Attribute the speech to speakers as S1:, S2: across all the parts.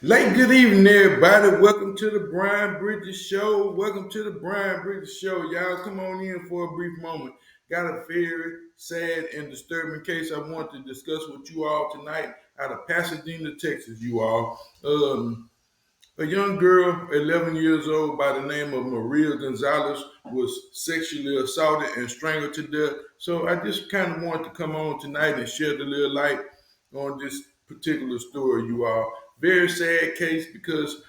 S1: Good evening, everybody. Welcome to the Brian Bridges Show. Welcome to the Brian Bridges Show. Y'all come on in for a brief moment. Got a very sad and disturbing case I want to discuss with you all tonight out of Pasadena, Texas, you all. A young girl, 11 years old, by the name of Maria Gonzalez, was sexually assaulted and strangled to death. So I just kind of wanted to come on tonight and shed a little light on this particular story, you all. Very sad case because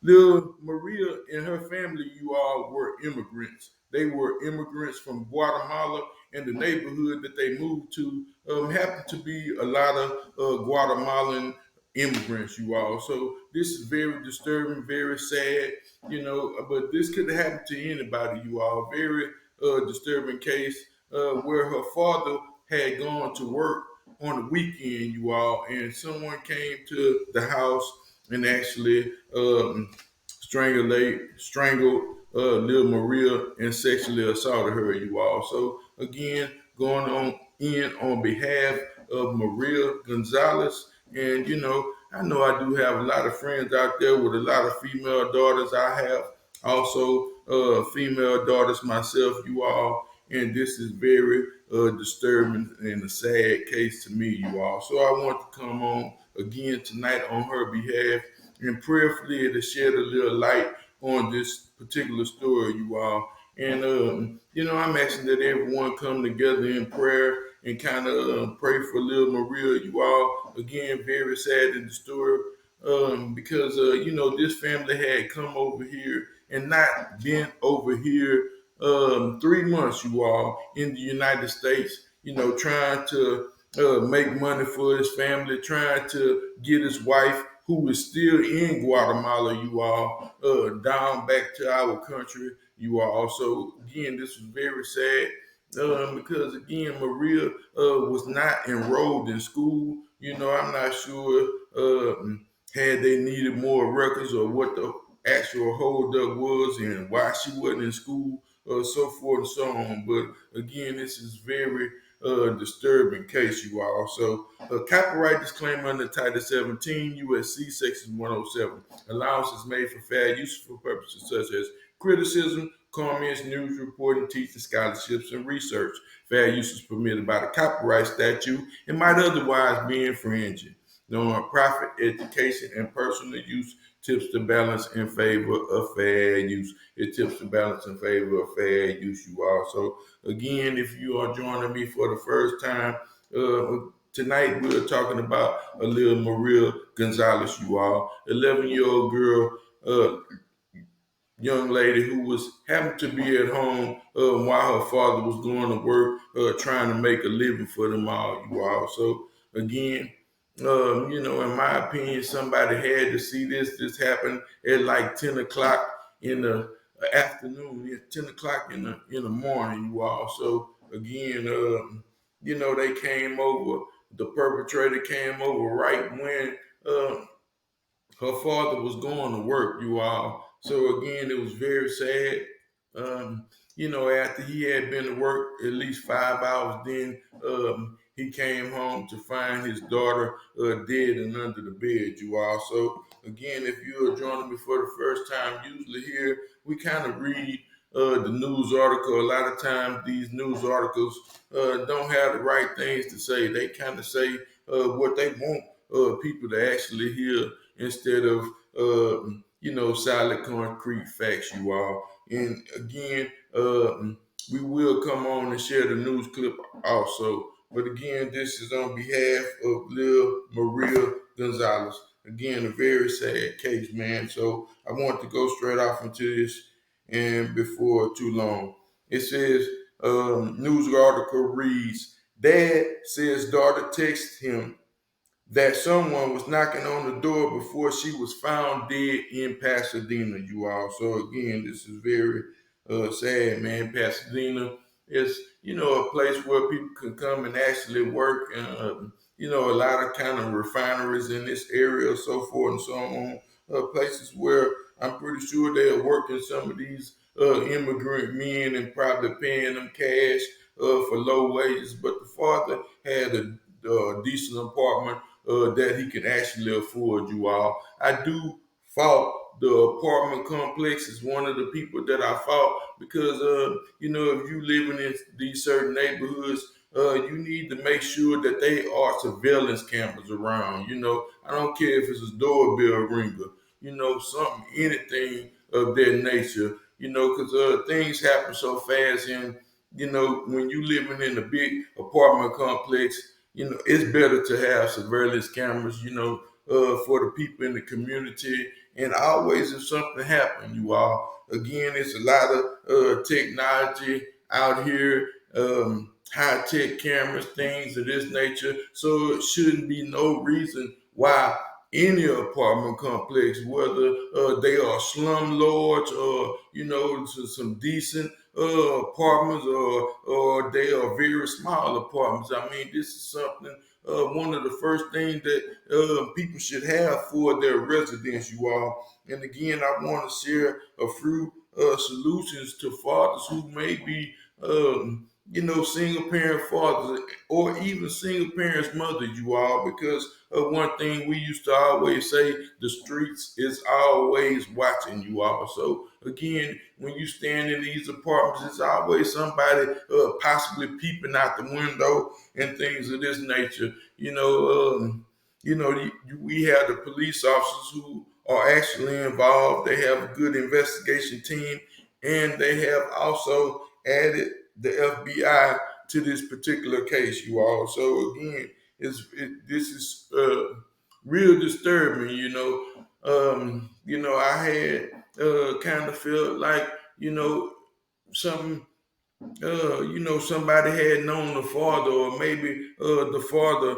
S1: little Maria and her family, you all, were immigrants. They were immigrants from Guatemala, and the neighborhood that they moved to happened to be a lot of Guatemalan immigrants, you all. So this is very disturbing, very sad, but this could have happened to anybody, you all. Very disturbing case where her father had gone to work on the weekend, you all, and someone came to the house and actually strangled little Maria and sexually assaulted her, you all. So again, going on behalf of Maria Gonzalez, and I know I do have a lot of friends out there with a lot of female daughters. I have also female daughters myself, you all, and this is very disturbing and a sad case to me, you all. So I want to come on again tonight on her behalf and prayerfully to shed a little light on this particular story, you all. And I'm asking that everyone come together in prayer and kind of pray for little Maria, you all. Again, very sad in the story because this family had come over here and not been over here 3 months, you all, in the United States. Trying to make money for his family, trying to get his wife, who is still in Guatemala, you all, down back to our country, you all. So again, this was very sad because again, Maria was not enrolled in school. I'm not sure had they needed more records or what the actual holdup was and why she wasn't in school, so forth and so on. But again, this is very disturbing case, you all. So, copyright disclaimer under Title 17 USC Section 107. Allowance is made for fair use for purposes such as criticism, comments, news reporting, teaching, scholarships, and research. Fair use is permitted by the copyright statute and might otherwise be infringing. Non-profit education and personal use tips the balance in favor of fair use. It tips the balance in favor of fair use, you all. So again, if you are joining me for the first time, tonight we're talking about a little Maria Gonzalez, you all, 11-year-old girl, young lady who was having to be at home while her father was going to work, trying to make a living for them all, you all. So again, in my opinion, somebody had to see this. This happened at like 10 o'clock in the afternoon, 10 o'clock in the morning, you all. So again, they came over. The perpetrator came over right when her father was going to work, you all. So again, it was very sad. After he had been to work at least 5 hours, then he came home to find his daughter dead and under the bed, you all. So again, if you are joining me for the first time, usually here we kind of read the news article. A lot of times these news articles don't have the right things to say. They kind of say what they want people to actually hear instead of solid concrete facts, you all. And again, we will come on and share the news clip also. But again, this is on behalf of Lil Maria Gonzalez. Again, a very sad case, man. So I want to go straight off into this and before too long. It says, news article reads, Dad says daughter texted him that someone was knocking on the door before she was found dead in Pasadena, you all. So again, this is very sad, man. Pasadena is, a place where people can come and actually work, and a lot of kind of refineries in this area, so forth and so on. Places where I'm pretty sure they are working some of these immigrant men and probably paying them cash for low wages. But the father had a decent apartment that he can actually afford, you all. I do fault the apartment complex is one of the people that I fault because if you living in these certain neighborhoods, you need to make sure that they are surveillance cameras around. I don't care if it's a doorbell ringer, something, anything of that nature. Because things happen so fast, and when you living in a big apartment complex, it's better to have surveillance cameras, for the people in the community. And always, if something happens, you all, again, it's a lot of technology out here, high tech cameras, things of this nature. So it shouldn't be no reason why any apartment complex, whether they are slumlords or some decent apartments, or they are very small apartments. I mean, this is something. One of the first things that people should have for their residents, you all. And again, I want to share a few solutions to fathers who may be, single parent fathers or even single parents mothers, you all, because one thing we used to always say, the streets is always watching, you all. So again, when you stand in these apartments, it's always somebody possibly peeping out the window and things of this nature. We have the police officers who are actually involved. They have a good investigation team, and they have also added the FBI to this particular case, you all. So again, this is real disturbing. I had kind of felt like something somebody had known the father, or maybe the father,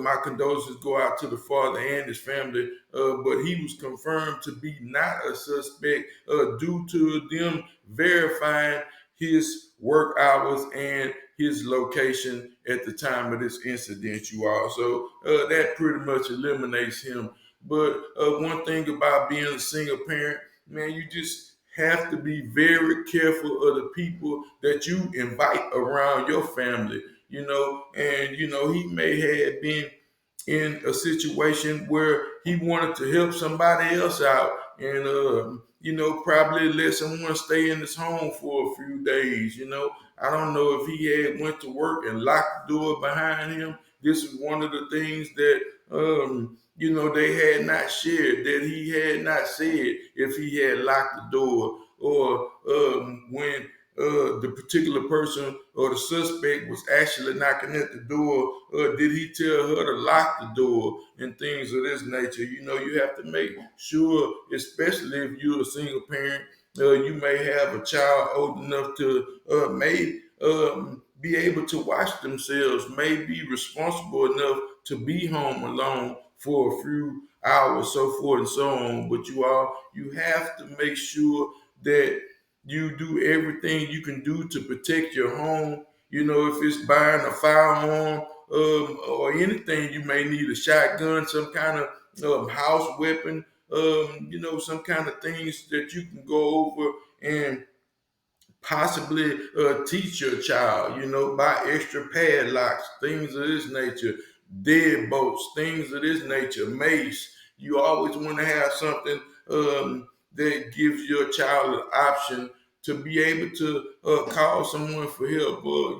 S1: my condolences go out to the father and his family, but he was confirmed to be not a suspect due to them verifying his work hours and his location at the time of this incident, you all. So that pretty much eliminates him. But one thing about being a single parent, man, you just have to be very careful of the people that you invite around your family, and he may have been in a situation where he wanted to help somebody else out, and probably let someone stay in his home for a few days. I don't know if he had went to work and locked the door behind him. This is one of the things that they had not shared, that he had not said if he had locked the door, or when the particular person or the suspect was actually knocking at the door, did he tell her to lock the door and things of this nature? You have to make sure, especially if you're a single parent, you may have a child old enough to may be able to watch themselves, may be responsible enough to be home alone for a few hours, so forth and so on. But you have to make sure that you do everything you can do to protect your home. If it's buying a firearm, or anything, you may need a shotgun, some kind of house weapon, some kind of things that you can go over and possibly teach your child, buy extra padlocks, things of this nature, deadbolts, things of this nature, mace. You always want to have something that gives your child an option to be able to call someone for help, or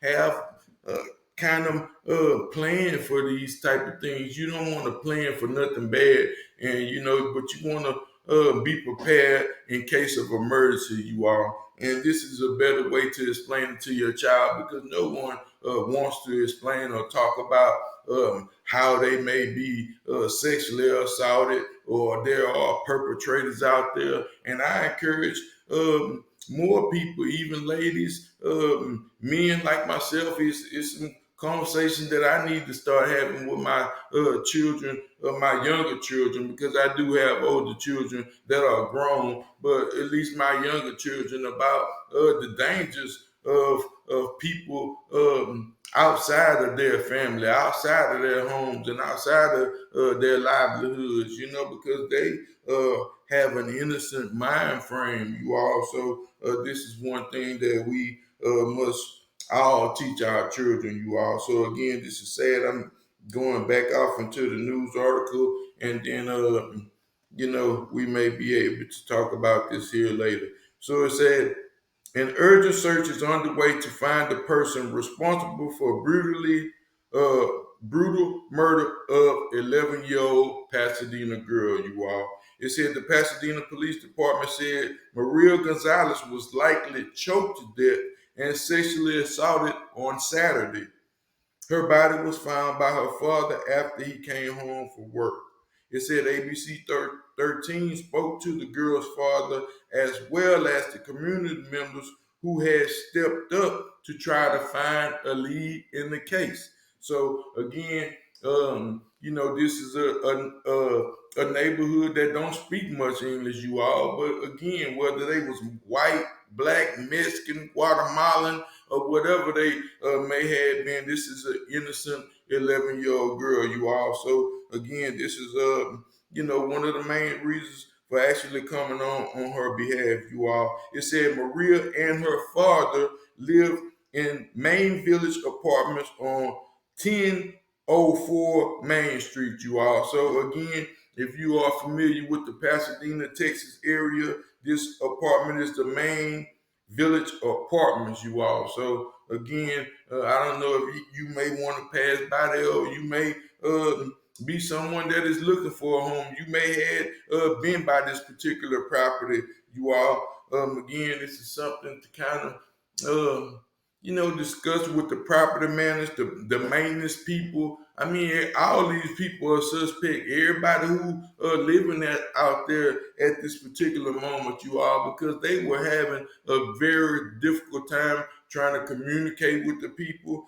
S1: have uh, kind of plan for these type of things. You don't want to plan for nothing bad, and but you want to be prepared in case of emergency, you are. And this is a better way to explain it to your child, because no one wants to explain or talk about how they may be sexually assaulted, or there are perpetrators out there. And I encourage more people, even ladies, men like myself, is some conversation that I need to start having with my children, my younger children, because I do have older children that are grown, but at least my younger children, about the dangers of people outside of their family, outside of their homes, and outside of their livelihoods, because they have an innocent mind frame, you all. So this is one thing that we must all teach our children, you all. So again, this is sad. I'm going back off into the news article, and then we may be able to talk about this here later. So it said an urgent search is underway to find the person responsible for uh, brutal murder of 11-year-old Pasadena girl, you all. It said the Pasadena Police Department said Maria Gonzalez was likely choked to death and sexually assaulted on Saturday. Her body was found by her father after he came home from work. It said ABC 13 spoke to the girl's father as well as the community members who had stepped up to try to find a lead in the case. So again, this is a neighborhood that don't speak much English, you all. But again, whether they was white, black, Mexican, Guatemalan, or whatever they may have been, this is an innocent 11-year-old girl, you all. So again, this is one of the main reasons for actually coming on her behalf, you all. It said Maria and her father lived in Main Village apartments on 1004 Main Street, you all. So again, if you are familiar with the Pasadena, Texas area, this apartment is the Main Village Apartments, you all. So again, I don't know if you may want to pass by there, or you may be someone that is looking for a home. You may have been by this particular property, you all. Again, this is something to kind of discuss with the property managers, the maintenance people. I mean, all these people are suspect. Everybody who living out there at this particular moment, you all, because they were having a very difficult time trying to communicate with the people.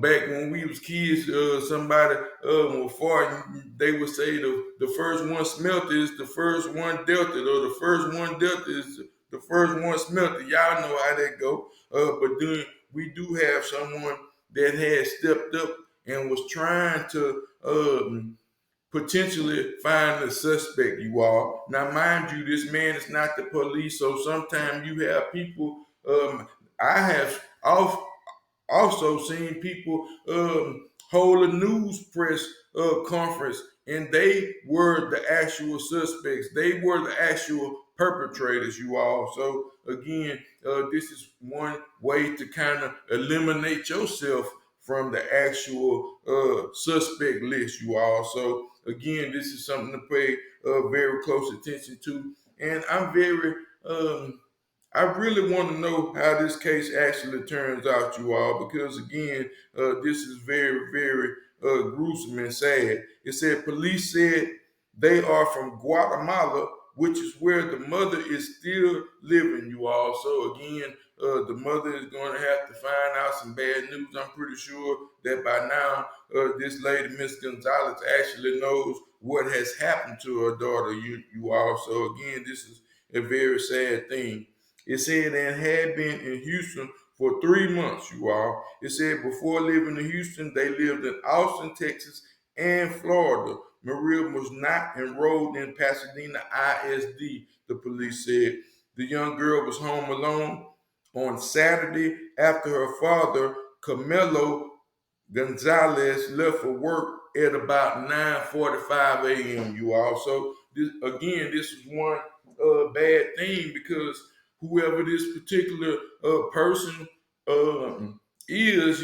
S1: Back when we was kids, somebody was farting, they would say the first one smelt it is the first one dealt it, or the first one dealt it is the first one smelt it. Y'all know how that go. But then we do have someone that had stepped up and was trying to potentially find the suspect, you all. Now, mind you, this man is not the police, so sometimes you have people. I have also seen people hold a news press conference, and they were the actual suspects. They were the actual perpetrators, you all. So again, this is one way to kind of eliminate yourself from the actual suspect list, you all. So again, this is something to pay very close attention to, and I really want to know how this case actually turns out, you all, because again, this is very, very gruesome and sad. It said police said they are from Guatemala, which is where the mother is still living, you all. So again, the mother is going to have to find out some bad news. I'm pretty sure that by now, this lady, Miss Gonzalez, actually knows what has happened to her daughter, you all. So again, this is a very sad thing. It said it had been in Houston for 3 months, you all. It said before living in Houston, they lived in Austin, Texas, and Florida. Maria was not enrolled in Pasadena ISD, the police said. The young girl was home alone on Saturday after her father, Camilo Gonzalez, left for work at about 9:45 a.m., you all. So this is one bad thing, because whoever this particular person is,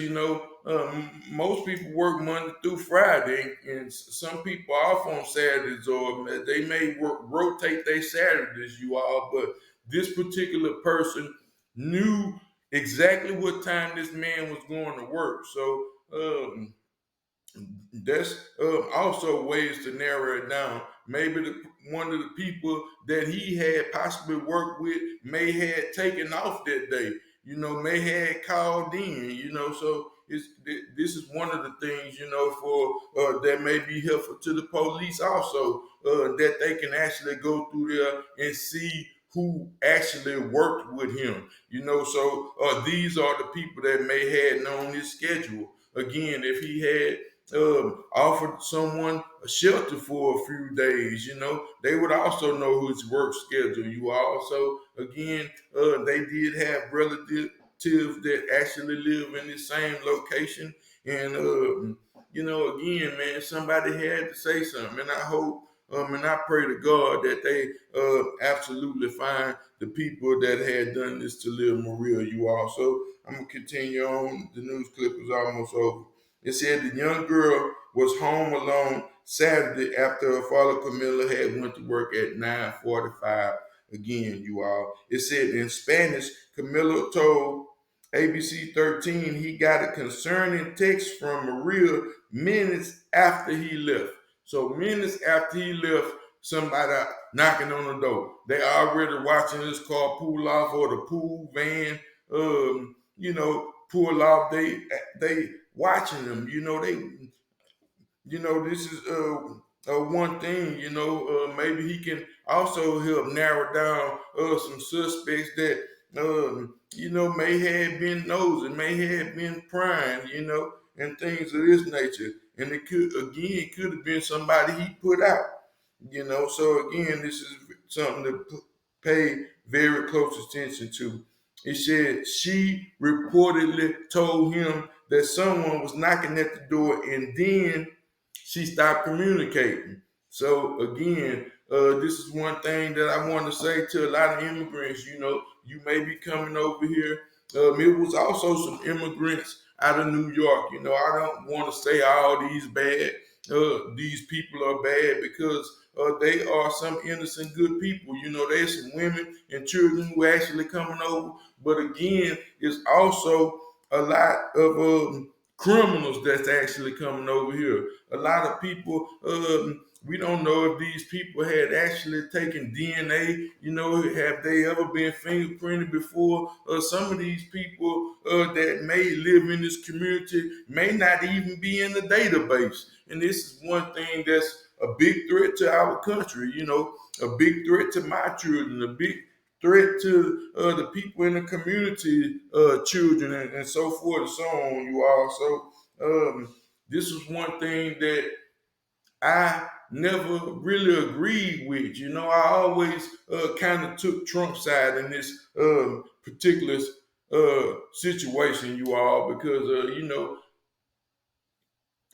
S1: most people work Monday through Friday, and some people off on Saturdays, or they may rotate their Saturdays, you all. But this particular person knew exactly what time this man was going to work. So that's also ways to narrow it down. Maybe one of the people that he had possibly worked with may had taken off that day, may had called in, so this is one of the things, for that may be helpful to the police also, that they can actually go through there and see who actually worked with him, so these are the people that may had known his schedule. Again, if he had offered someone a shelter for a few days, they would also know his work schedule. You also, again, they did have relatives that actually live in the same location, And again, man, somebody had to say something, and I hope. And I pray to God that they absolutely find the people that had done this to Lil Maria, you all. So I'm gonna continue on. The news clip is almost over. It said the young girl was home alone Saturday after her father Camilla had went to work at 9:45. Again, you all. It said in Spanish, Camilla told ABC 13 he got a concerning text from Maria minutes after he left. So minutes after he left, somebody knocking on the door. They already watching this car pull off or the pool van, pull off. They watching them. This is one thing. Maybe he can also help narrow down some suspects that may have been nosing, may have been prying, and things of this nature. And it could have been somebody he put out. So again, this is something to pay very close attention to. It said she reportedly told him that someone was knocking at the door, and then she stopped communicating. So again, this is one thing that I want to say to a lot of immigrants. You may be coming over here. It was also some immigrants out of New York. I don't want to say all these people are bad, because they are some innocent, good people. There's some women and children who are actually coming over. But again, it's also a lot of criminals that's actually coming over here. A lot of people, we don't know if these people had actually taken DNA. Have they ever been fingerprinted before? Some of these people that may live in this community may not even be in the database. And this is one thing that's a big threat to our country, a big threat to my children, a big threat to the people in the community, children, and so forth and so on, you all. So this was one thing that I never really agreed with. I always kind of took Trump's side in this particular situation, you all, because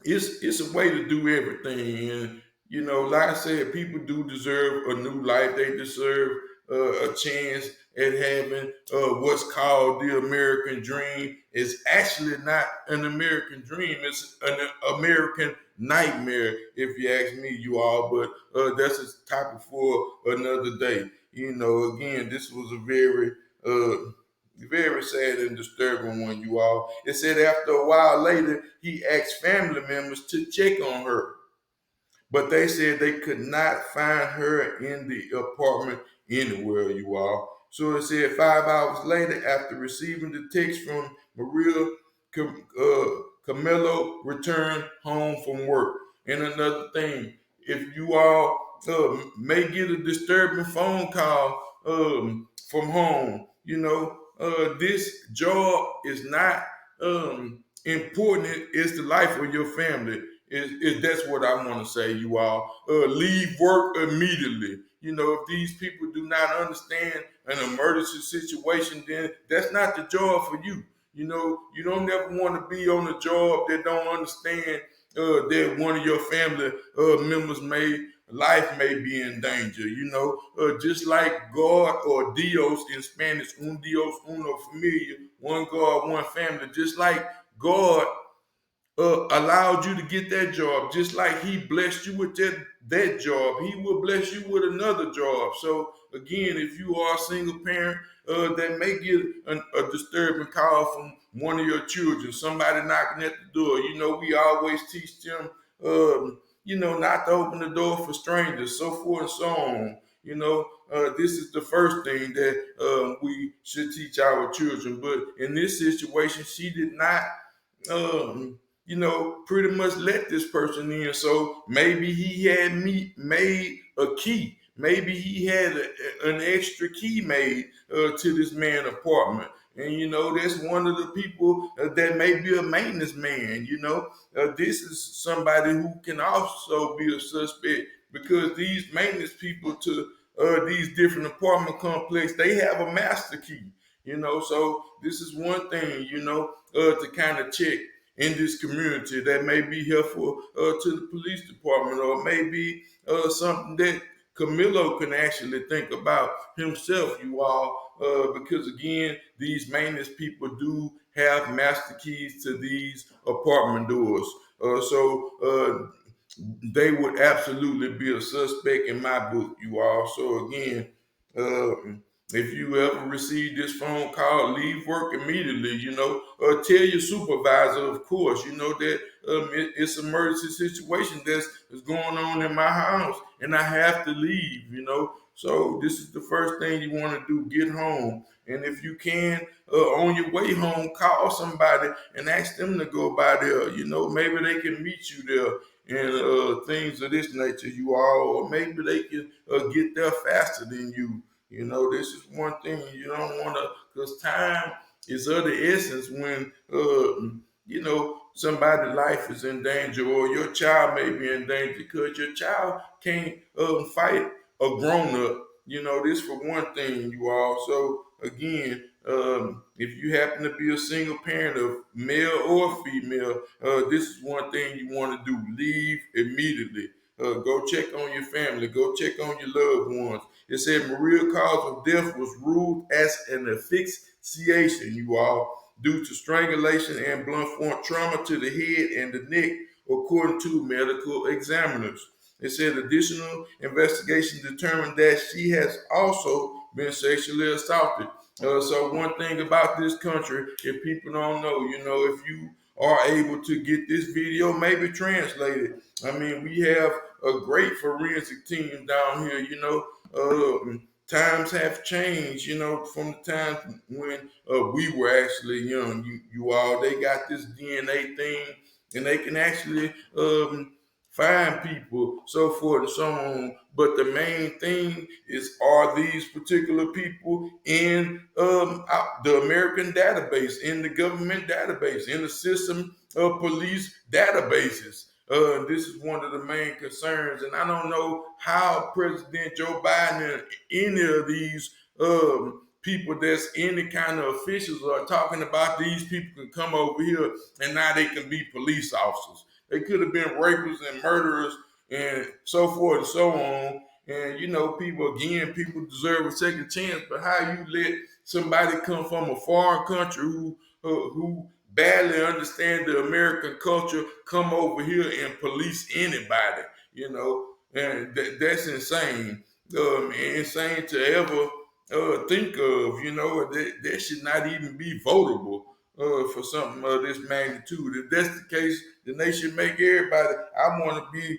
S1: it's a way to do everything. And like I said, people do deserve a new life. They deserve a chance at having what's called the American dream. It's actually not an American dream. It's an American nightmare, if you ask me, you all. But that's a topic for another day. Again, this was a very sad and disturbing one, you all. It said after a while later, he asked family members to check on her, but they said they could not find her in the apartment anywhere, you all. So it said 5 hours later, after receiving the text from Maria, Camilo returned home from work. And another thing, if you all may get a disturbing phone call from home, this job is not important. It's the life of your family. That's what I want to say, you all. Leave work immediately. If these people do not understand an emergency situation, then that's not the job for you. You don't ever want to be on a job that don't understand that one of your family members life may be in danger. Just like God, or Dios in Spanish, un Dios, uno familia, one God, one family. Just like God allowed you to get that job, just like he blessed you with that job, he will bless you with another job. So again, if you are a single parent that may get a disturbing call from one of your children, somebody knocking at the door, we always teach them not to open the door for strangers, so forth and so on. This is the first thing that we should teach our children. But in this situation, she did not pretty much let this person in. So maybe he had made a key. Maybe he had an extra key made to this man's apartment. And that's one of the people that may be a maintenance man. This is somebody who can also be a suspect, because these maintenance people to these different apartment complexes, they have a master key. So this is one thing, to kind of check. in this community that may be helpful to the police department, or maybe something that Camilo can actually think about himself, you all, because again, these maintenance people do have master keys to these apartment doors. They would absolutely be a suspect in my book, you all. So again, uh, if you ever receive this phone call, leave work immediately. Tell your supervisor, of course, that it's an emergency situation that's going on in my house, and I have to leave. So this is the first thing you want to do: get home, and if you can, on your way home, call somebody and ask them to go by there. Maybe they can meet you there and things of this nature, you all, or maybe they can get there faster than you. This is one thing you don't want to, because time is of the essence when, somebody's life is in danger, or your child may be in danger, because your child can't fight a grown up. This for one thing, you all. So again, if you happen to be a single parent of male or female, this is one thing you want to do: leave immediately. Go check on your family. Go check on your loved ones. It said Maria's cause of death was ruled as an asphyxiation, you all, due to strangulation and blunt force trauma to the head and the neck, according to medical examiners. It said additional investigation determined that she has also been sexually assaulted. So one thing about this country, if people don't know, if you are able to get this video, maybe translate it. I mean, we have a great forensic team down here. Times have changed, from the time when we were actually young. You all, they got this DNA thing, and they can actually find people, so forth and so on. But the main thing is, are these particular people in the American database, in the government database, in the system of police databases? This is one of the main concerns, and I don't know how President Joe Biden and any of these people that's any kind of officials are talking about these people can come over here and now they can be police officers. They could have been rapists and murderers and so forth and so on. And people deserve a second chance. But how you let somebody come from a foreign country who badly understand the American culture come over here and police anybody? And that's insane. Insane to ever think of. That should not even be votable for something of this magnitude. If that's the case, then they should make everybody. I want to be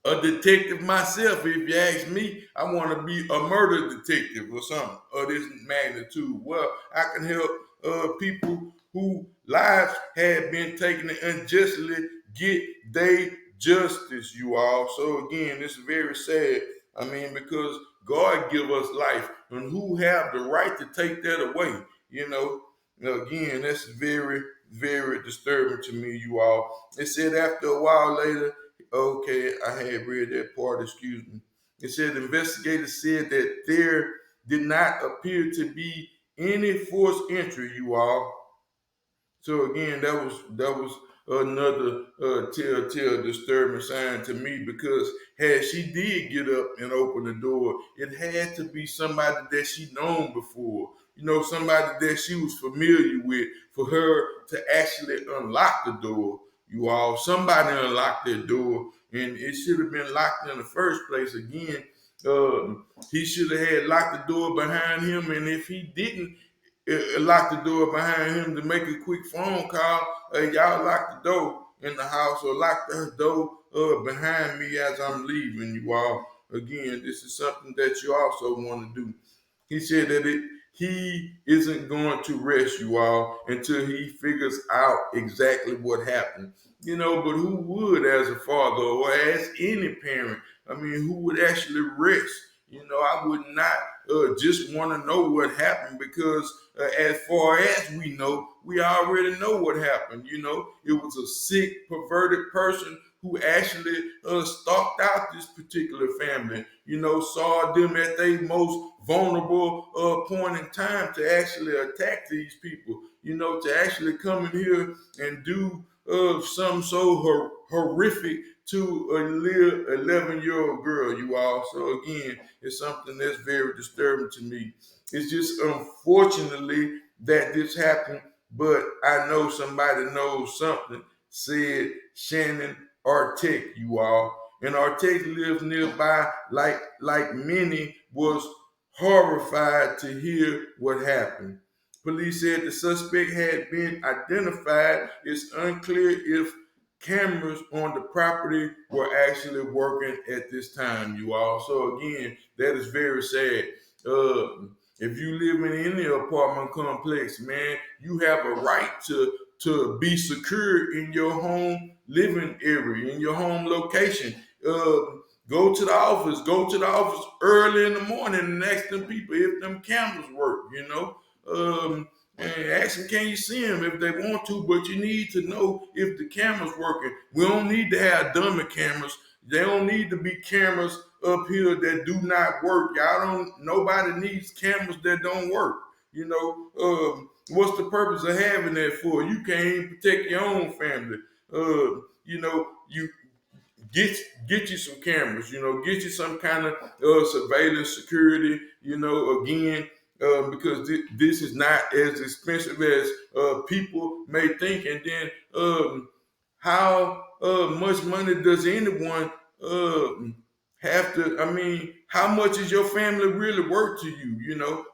S1: a detective myself. If you ask me, I want to be a murder detective or something of this magnitude. Well, I can help people whose lives have been taken unjustly get their justice, you all. So again, this is very sad. I mean, because God give us life, and who have the right to take that away? Again, that's very, very disturbing to me, you all. It said after a while later. Okay, I had read that part, excuse me. It said investigators said that there did not appear to be any forced entry, you all. So again, that was another telltale disturbing sign to me, because had she did get up and open the door, it had to be somebody that she known before, somebody that she was familiar with, for her to actually unlock the door. You all, somebody unlocked that door, and it should have been locked in the first place. Again, he should have had locked the door behind him, and if he didn't lock the door behind him, to make a quick phone call. Y'all lock the door in the house, or lock the door behind me as I'm leaving, you all. Again, this is something that you also want to do. He said that he isn't going to rest, you all, until he figures out exactly what happened. But who would, as a father or as any parent, I mean, who would actually rest? I would not just want to know what happened, because as far as we know, we already know what happened. It was a sick, perverted person who actually stalked out this particular family, saw them at their most vulnerable point in time to actually attack these people. to actually come in here and do something so horrific to a little 11-year-old girl, you all. So again, it's something that's very disturbing to me. It's just unfortunately that this happened, but I know somebody knows something, said Shannon Artek, you all. And Artek lives nearby, like many, was horrified to hear what happened. Police said the suspect had been identified. It's unclear if cameras on the property were actually working at this time, you all. So again, that is very sad. If you live in any apartment complex, man, you have a right to be secure in your home living area, in your home location. Go to the office early in the morning and ask them people if them cameras work. And ask them, can you see them if they want to, but you need to know if the camera's working. We don't need to have dummy cameras. They don't need to be cameras up here that do not work. Nobody needs cameras that don't work. What's the purpose of having that for? You can't even protect your own family. You get get you some cameras, get you some kind of surveillance security, again, because this is not as expensive as people may think. And then how much money does anyone have to? I mean, how much is your family really worth to you?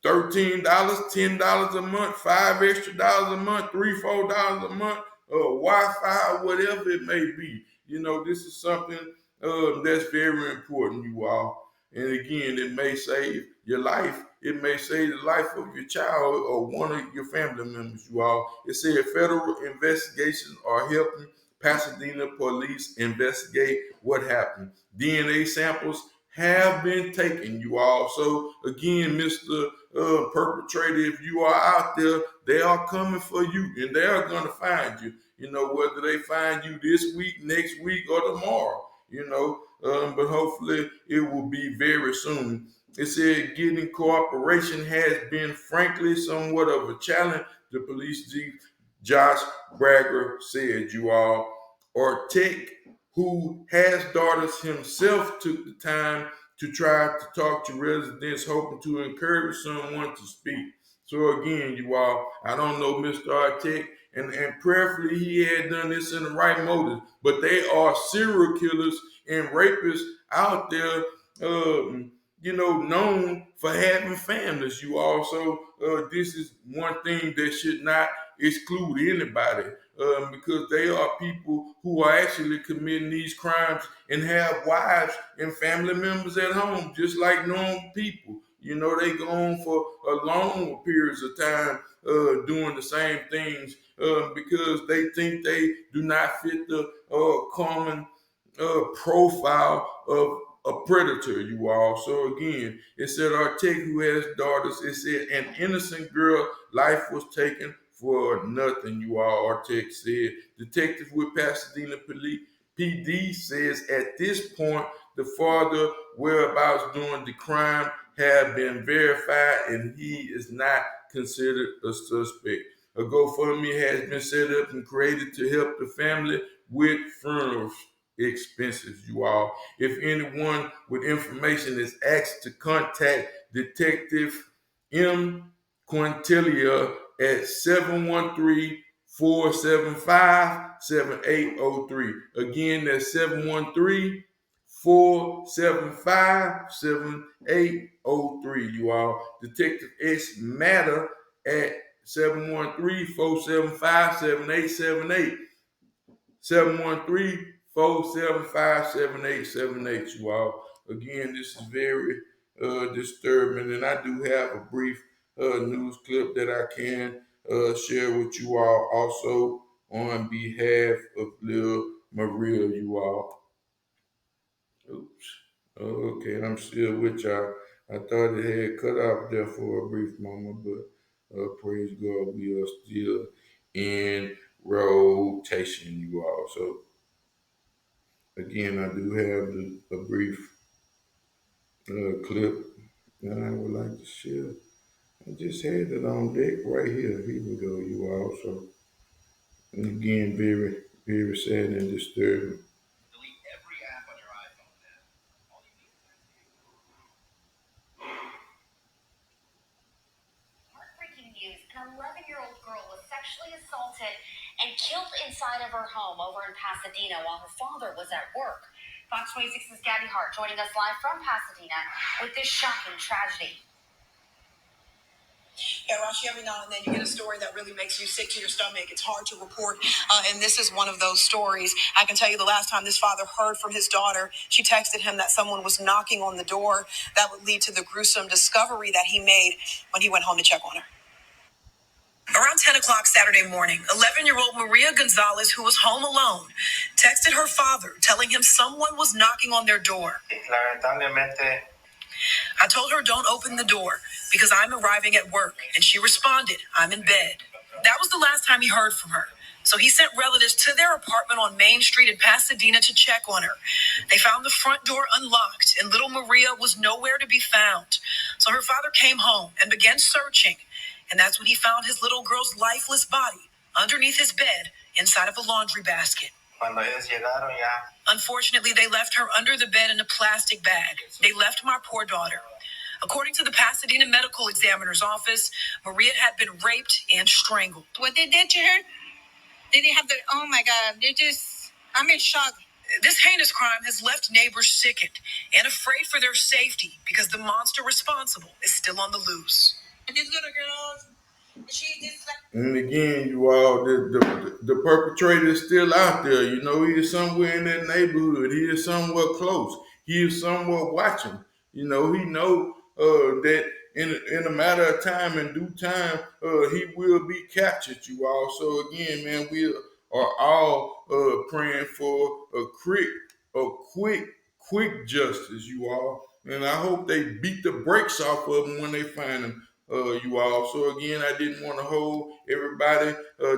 S1: $13, $10 a month, $5 extra a month, $3, $4 a month, Wi-Fi, whatever it may be. This is something that's very important, you all. And again, it may save your life. It may save the life of your child or one of your family members, you all. It said federal investigations are helping Pasadena police investigate what happened. DNA samples have been taken, you all. So again, Mr. Perpetrator, if you are out there, they are coming for you and they are going to find you. Whether they find you this week, next week, or tomorrow. But hopefully it will be very soon. It said getting cooperation has been, frankly, somewhat of a challenge. The police chief, Josh Bragger, said, you all. Ortec, who has daughters himself, took the time to try to talk to residents, hoping to encourage someone to speak. So again, you all, I don't know Mr. Artek, and prayerfully he had done this in the right motive, but they are serial killers and rapists out there, known for having families, you all. So this is one thing that should not exclude anybody, because they are people who are actually committing these crimes and have wives and family members at home, just like normal people. They go on for a long periods of time doing the same things because they think they do not fit the common profile of a predator, you all. So again, it said Artek, who has daughters, it said an innocent girl life was taken for nothing, you all, Artek said. Detective with Pasadena Police PD says at this point, the father whereabouts during the crime have been verified and he is not considered a suspect. A GoFundMe has been set up and created to help the family with funeral expenses, you all. If anyone with information is asked to contact Detective M. Quintilia at 713-475-7803. Again, that's 713-475-7803, you all. Detective S. Matter at 713-475-7878. 713-475-7878, you all. Again, this is very disturbing, and I do have a brief news clip that I can share with you all also on behalf of Lil Maria, you all. Oops. Okay, I'm still with y'all. I thought it had cut off there for a brief moment, but praise God, we are still in rotation, you all. So again, I do have a brief clip that I would like to share. I just had it on deck right here. Here we go, you all. So, and again, very, very sad and disturbing.
S2: Heartbreaking news. An 11-year-old girl was sexually assaulted and killed inside of her home over in Pasadena while her father was at work. Fox 26's Gabby Hart joining us live from Pasadena with this shocking tragedy.
S3: Yeah, Rashi, every now and then you get a story that really makes you sick to your stomach. It's hard to report, and this is one of those stories. I can tell you the last time this father heard from his daughter, she texted him that someone was knocking on the door. That would lead to the gruesome discovery that he made when he went home to check on her. Around 10 o'clock Saturday morning, 11-year-old Maria Gonzalez, who was home alone, texted her father telling him someone was knocking on their door. I told her don't open the door because I'm arriving at work, and she responded, I'm in bed. That was the last time he heard from her. So he sent relatives to their apartment on Main Street in Pasadena to check on her. They found the front door unlocked, and little Maria was nowhere to be found. So her father came home and began searching, and that's when he found his little girl's lifeless body underneath his bed inside of a laundry basket. Unfortunately, they left her under the bed in a plastic bag. They left my poor daughter. According to the Pasadena Medical Examiner's Office, Maria had been raped and strangled. What they did to her, they didn't have the, oh my God, I'm in shock. This heinous crime has left neighbors sickened and afraid for their safety because the monster responsible is still on the loose. And this little girl, she just like.
S1: And again, you all, the perpetrator is still out there. You know, he is somewhere in that neighborhood. He is somewhere close. He is somewhere watching. You know, he know that in a matter of time, in due time, he will be captured. You all. So again, man, we are all praying for a quick justice. You all, and I hope they beat the brakes off of him when they find him. You all. So again, I didn't want to hold everybody.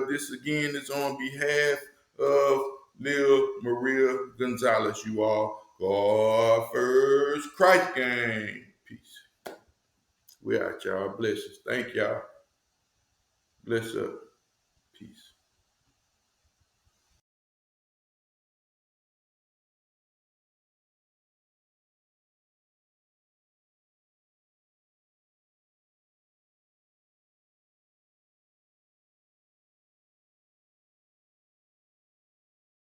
S1: This again is on behalf of Lil Maria Gonzalez. You all. God first, Christ gang. Peace. We out, y'all. Bless us. Thank y'all. Bless up. Peace.